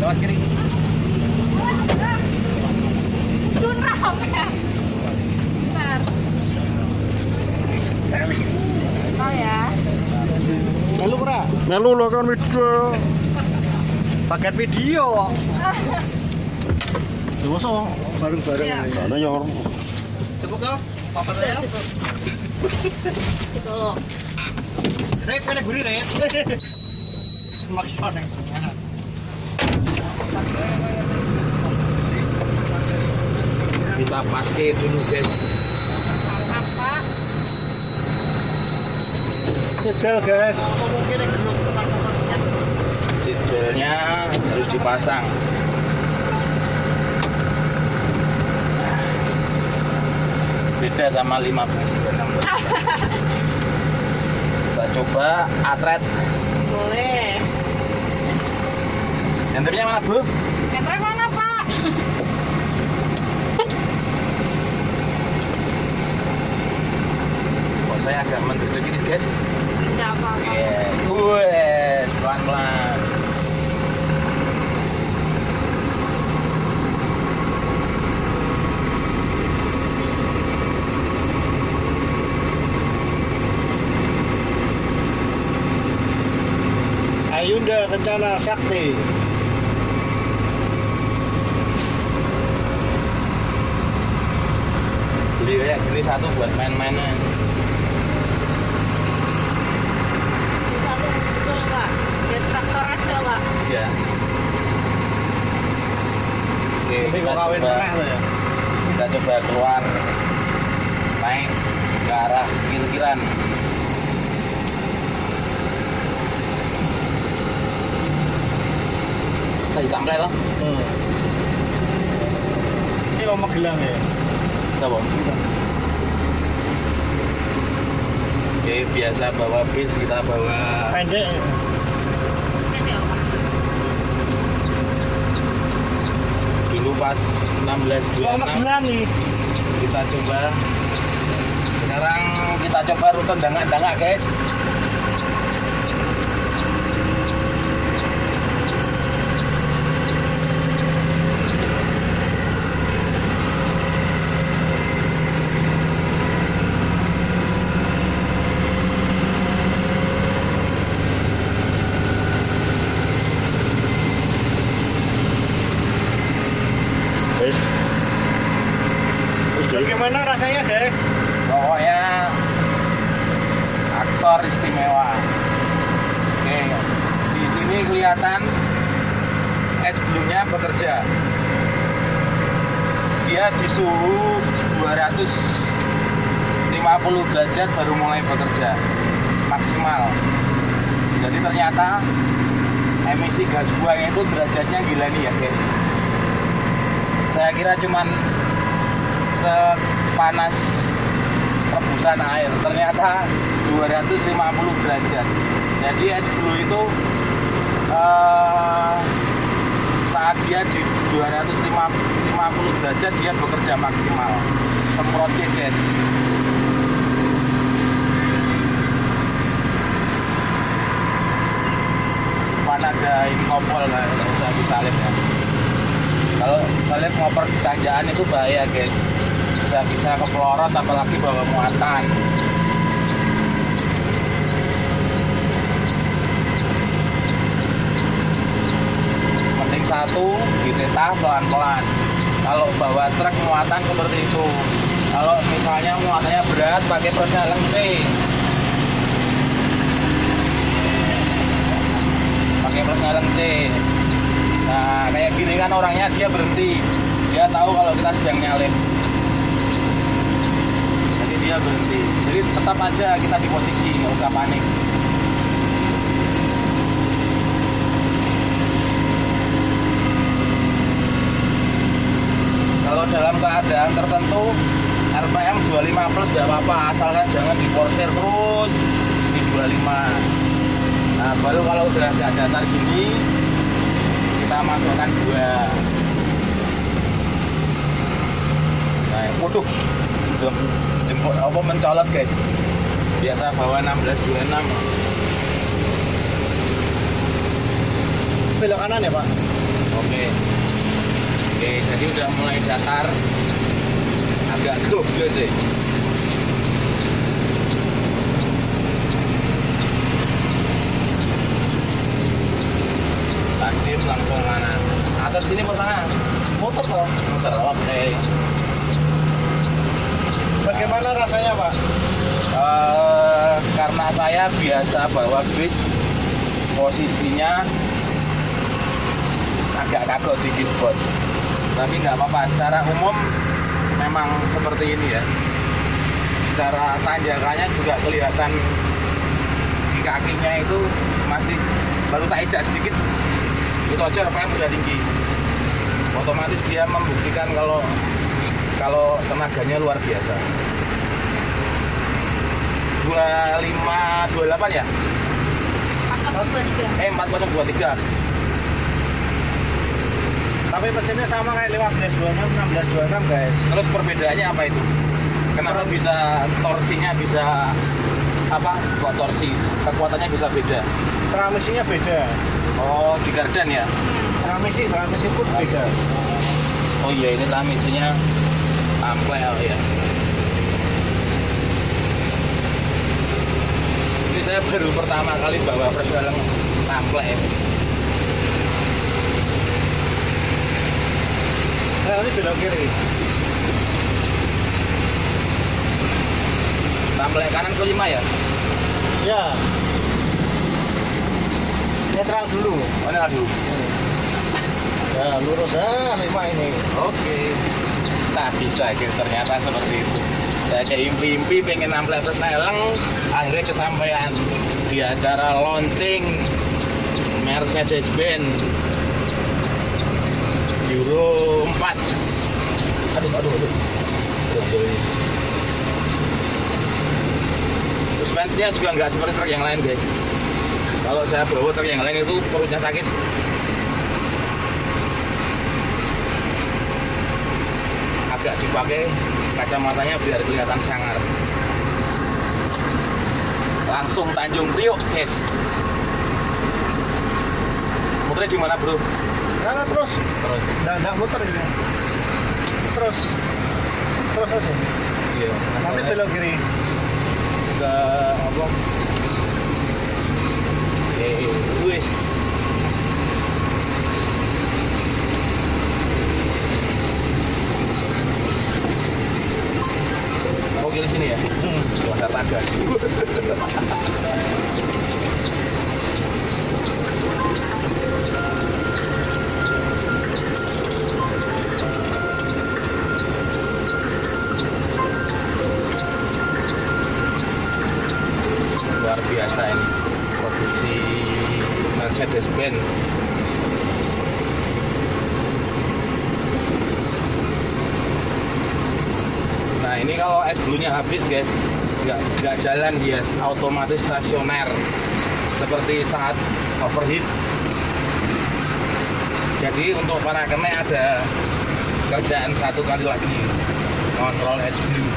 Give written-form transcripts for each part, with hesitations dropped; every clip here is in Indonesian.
lewat kiri. Tunra ya. Bentar. Oh ya. Melu ora? Melu lo kan video. Paket video kok. Masa bareng-bareng Iya. ini. Sana ya. Cukup kau? Papat ya? Cukup. Rep, kena gurih Rep. Maksa nih. Kita paste dulu guys. Apa? Setel guys. Setelnya harus dipasang. Beda sama 15. Kita coba atret. Boleh. Enternya mana Bu? Kamera mana, Pak? Kok saya agak menduduk dikit guys. Tidak apa-apa. Wes, pelan-pelan. Ayunda Kencana Sakti. Beli kayak gini satu buat main-mainan. Satu betul, Pak. Lihat traktor aja, Pak. Iya. Oke, Tapi kok kawin tengah tuh ya? kita coba keluar naik ke arah kiri-kiran. Saya ditambah toh? Ini mau Magelang ya? Siapa? Oke, biasa bawa bis, kita bawa Pendek. Ini ya, Pak. dulu pas 1626 Mau Magelang nih. kita coba. Sekarang kita coba rute dangak-dangak guys. Bagaimana rasanya guys? Pokoknya aksor istimewa. Oke, di sini kelihatan es belumnya bekerja. Dia di suhu 250 derajat baru mulai bekerja maksimal. Jadi ternyata emisi gas buang itu derajatnya gila nih ya guys. Saya kira cuman sepanas rebusan air, ternyata 250 derajat. Jadi AdBlue itu saat dia di 250 derajat dia bekerja maksimal, semprotnya guys. Mana ada ini kompol lah, usah disalip ya. Kalau salip ngoper di tanjakan itu bahaya guys, bisa kepelorot apalagi bawa muatan. Mending satu ditetah pelan-pelan. Kalau bawa truk muatan seperti itu, kalau misalnya muatannya berat pakai persneling C, pakai persneling C. Nah kayak gini kan orangnya dia berhenti, dia tahu kalau kita sedang nyalip, jadi dia berhenti. Jadi tetap aja kita di posisi, nggak usah panik. Kalau dalam keadaan tertentu RPM 25 plus nggak apa-apa, asalkan jangan diporsir terus di 25. Nah baru kalau udah ada datar gini kita masukkan 2. Nah, waduh, jemput apa mencolot guys. Biasa bawa 1626. Belok kanan ya Pak? Oke. Oke, jadi udah mulai datar. Agak gede sih. Aktif langsung kanan. Atas sini mau sana. Motor toh. Muter. Oke. Bagaimana rasanya Pak? Karena saya biasa bawa bis, posisinya agak kagok dikit bos. Tapi nggak apa-apa. Secara umum memang seperti ini ya. Secara tanjakannya juga kelihatan di kakinya itu masih baru tak ejak sedikit. Itu aja RPM udah tinggi. Otomatis dia membuktikan kalau tenaganya luar biasa. 2528 ya? 4023. 4023. Tapi mesinnya sama kayak 1526, 1626 guys. Terus perbedaannya apa itu? Kenapa bisa torsinya bisa apa? Kok torsi? Kekuatannya bisa beda. Transmisinya beda. Oh, di gardan ya? Transmisi pun beda. Oh iya, ini transmisinya amplel ya. Ini saya baru pertama kali bawa persdalang amplel. Nah, ini belok kiri. Amplel kanan ke 5 ya? Ya. Netral dulu. Mana dulu? Ya, lurus 5 ini. Oke. Tak bisa gitu, ternyata seperti itu. Saya kayak impi-impi pengen amplel persdalang, akhirnya kesampaian di acara launching Mercedes-Benz Euro 4. Aduh. Suspensinya juga nggak seperti truk yang lain guys. Kalau saya bawa truk yang lain itu perutnya sakit. Agak dipakai kacamatanya biar kelihatan sangar. Langsung Tanjung Priok guys. Muternya di mana bro? Karena terus nggak muter ini. Terus aja. Iya. Nanti belok kiri. Ke apa? Wis. Oh kiri sini ya? Wah, ada tagas. Luar biasa ini produksi Mercedes-Benz. Nah ini kalau AdBlue-nya habis guys, nggak jalan dia, otomatis stasioner seperti saat overheat. Jadi untuk para kene ada kerjaan satu kali lagi, kontrol AdBlue.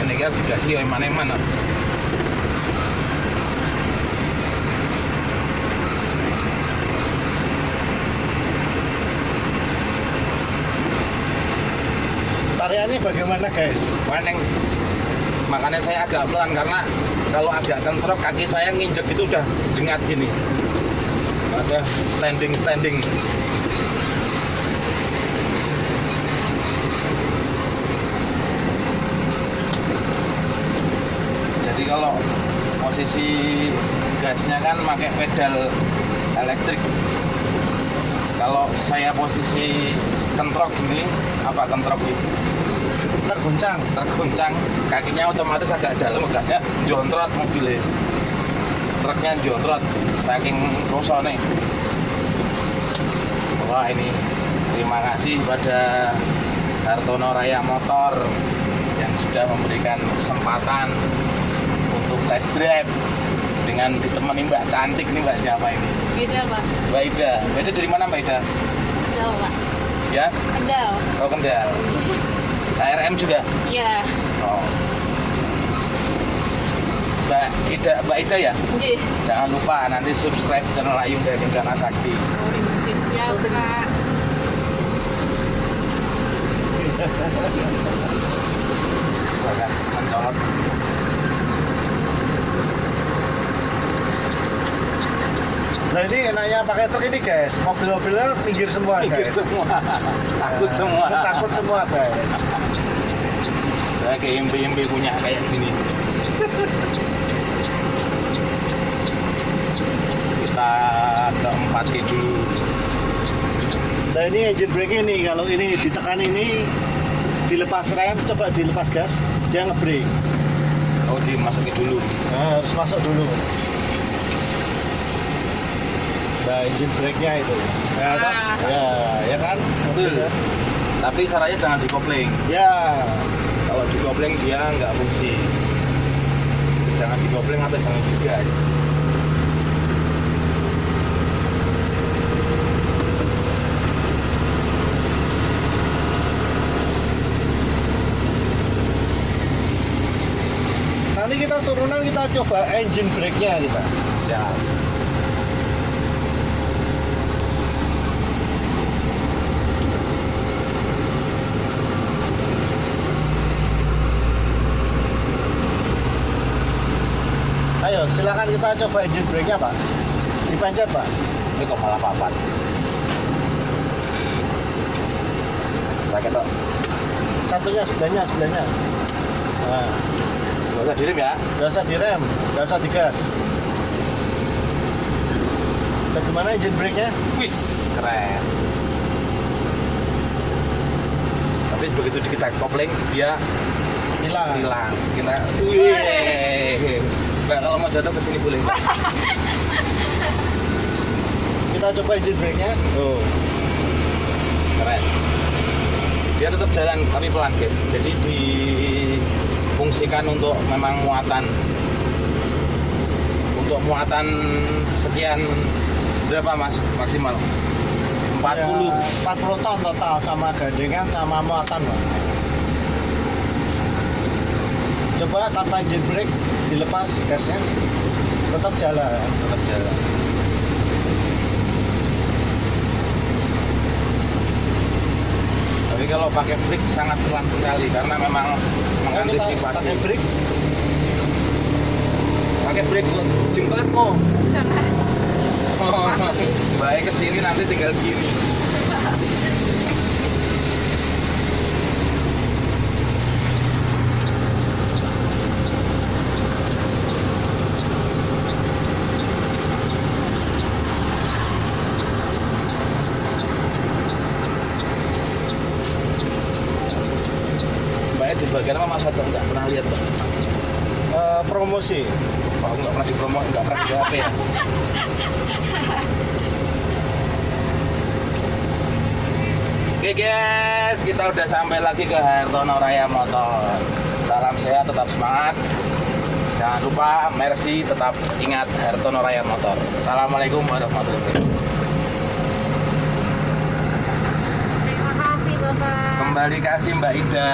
Ini kan dikasih eman-eman. Tariannya bagaimana guys? Makanya saya agak pelan karena kalau agak kentrok kaki saya nginjek itu udah jengat gini. Ada standing. Jadi kalau posisi gasnya kan pakai pedal elektrik. Kalau saya posisi kentrok gini, apa kentrok itu? Terguncang, kakinya otomatis agak dalam, agaknya jontrot mobilnya. Truknya jontrot, saking rusak nih. Wah ini, terima kasih pada Hartono Raya Motor yang sudah memberikan kesempatan untuk test drive dengan ditemani Mbak cantik nih. Mbak siapa ini? Beda Pak. Mbak Ida. Mbak Ida dari mana Mbak Ida? Kendal Pak. Ya? Kendal. Oh Kendal. HRM juga. Iya. Oh. Mbak Ida ya? Nggih. Jangan lupa nanti subscribe channel Ayu dari Kencana Sakti. Siap, Kak. Bahkan mencolot. Nah ini enaknya pakai truk ini guys, mobil-mobilnya pinggir semua Pikir guys. semua. Takut semua. Takut semua guys. Saya kayak impi-impi punya kayak gini. Kita ke 4G dulu. Nah ini engine brake nih, kalau ini ditekan ini dilepas rem, coba dilepas gas, dia nge-brake. Oh, dimasukin dulu. Nah, harus masuk dulu. Nah, engine brake-nya itu. Ya, toh? Ya kan? Betul. Tapi syaratnya jangan dikopling. Ya, Kalau dikopling dia nggak fungsi. Jangan dikopling atau jangan digas. nanti kita turunan kita coba engine brake-nya kita. Ya. Ayo, silakan kita coba engine brake-nya, Pak. Dipencet, Pak. Ini kok malah papat. Pakai toh. Satunya sebelahnya. Nah, Gak usah direm ya. nggak usah direm, nggak usah digas. Bagaimana engine brake-nya? Wis, keren. Tapi begitu kita kopling dia Hilang. hilang. Kita, wih. Mbak kalau mau jatuh ke sini boleh. Mbak. Kita coba engine brake-nya. Oh, keren. Dia tetap jalan tapi pelan guys. Jadi difungsikan untuk memang muatan sekian berapa mas maksimal 40. Ya, 40 ton total sama gandengan sama muatan, Pak. Coba tanpa engine brake dilepas gasnya, tetap jalan. Tetap jalan. Tapi kalau pakai brake sangat pelan sekali karena memang mengantisipasi. Pakai brake. Pakai brake jengkotmu. Oh, baik kesini nanti tinggal gini. Mbaknya di bagian apa mas? Nggak pernah lihat Mbak, mas. Promosi. Oh, nggak pernah dipromo, nggak pernah di HP ya. Oke guys, kita udah sampai lagi ke Hartono Raya Motor. Salam sehat, tetap semangat. Jangan lupa, merci, tetap ingat Hartono Raya Motor. Assalamualaikum warahmatullahi wabarakatuh. Terima kasih, Bapak. Kembali kasih Mbak Ida.